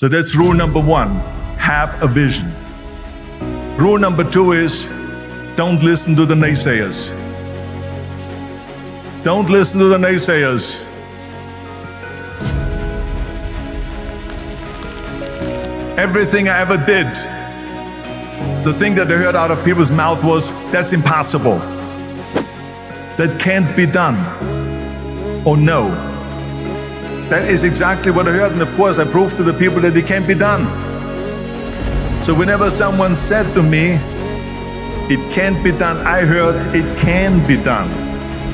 So that's rule number one, have a vision. Rule number two is, don't listen to the naysayers. Don't listen to the naysayers. Everything I ever did, the thing that I heard out of people's mouth was, that's impossible. That can't be done. Or no. That is exactly what I heard, and of course I proved to the people that it can't be done. So whenever someone said to me, it can't be done, I heard it can be done.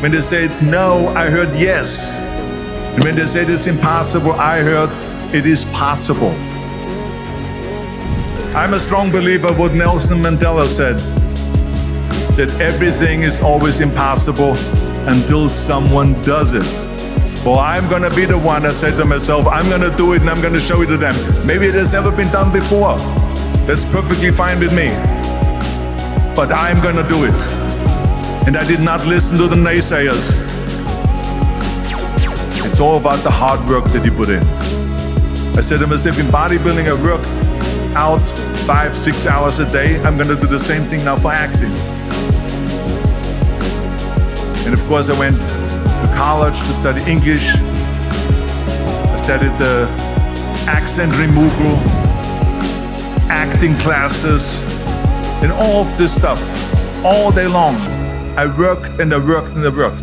When they said no, I heard yes. And when they said it's impossible, I heard it is possible. I'm a strong believer of what Nelson Mandela said, that everything is always impossible until someone does it. Well, I'm gonna be the one, I said to myself, I'm gonna do it and I'm gonna show it to them. Maybe it has never been done before. That's perfectly fine with me. But I'm gonna do it. And I did not listen to the naysayers. It's all about the hard work that you put in. I said to myself, in bodybuilding, I worked out 5-6 hours a day. I'm gonna do the same thing now for acting. And of course, I went to college to study English. I studied the accent removal, acting classes, and all of this stuff, all day long. I worked and I worked and I worked.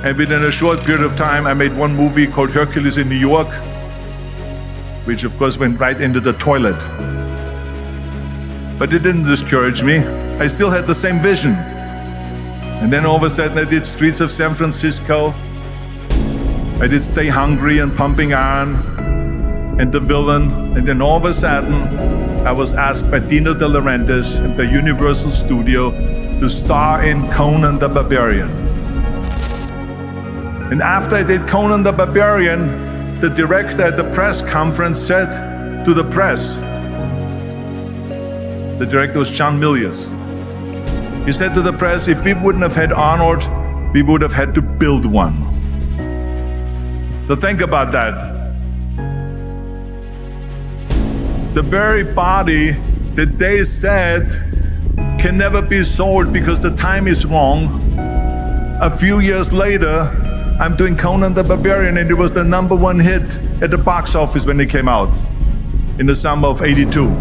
And within a short period of time, I made one movie called Hercules in New York, which of course went right into the toilet. But it didn't discourage me. I still had the same vision. And then all of a sudden I did Streets of San Francisco. I did Stay Hungry and Pumping Iron and The Villain. And then all of a sudden I was asked by Dino De Laurentiis and the Universal Studio to star in Conan the Barbarian. And after I did Conan the Barbarian, the director at the press conference said to the press, the director was John Milius. He said to the press, if we wouldn't have had Arnold, we would have had to build one. So think about that. The very body that they said can never be sold because the time is wrong. A few years later, I'm doing Conan the Barbarian, and it was the #1 hit at the box office when it came out in the summer of '82.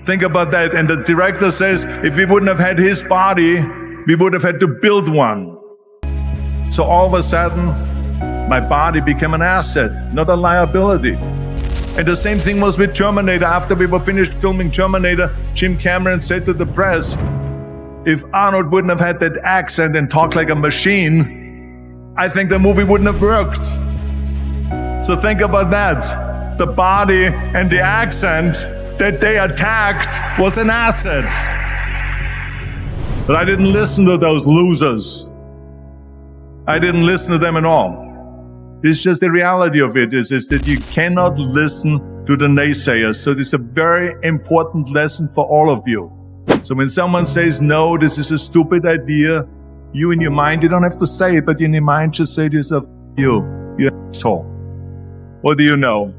Think about that. And the director says, if we wouldn't have had his body, we would have had to build one. So all of a sudden, my body became an asset, not a liability. And the same thing was with Terminator. After we were finished filming Terminator, Jim Cameron said to the press, if Arnold wouldn't have had that accent and talked like a machine, I think the movie wouldn't have worked. So think about that. The body and the accent that they attacked was an asset. But I didn't listen to those losers. I didn't listen to them at all. It's just the reality of it is that you cannot listen to the naysayers. So this is a very important lesson for all of you. So when someone says, no, this is a stupid idea, you in your mind, you don't have to say it, but in your mind just say to yourself, you asshole. What do you know?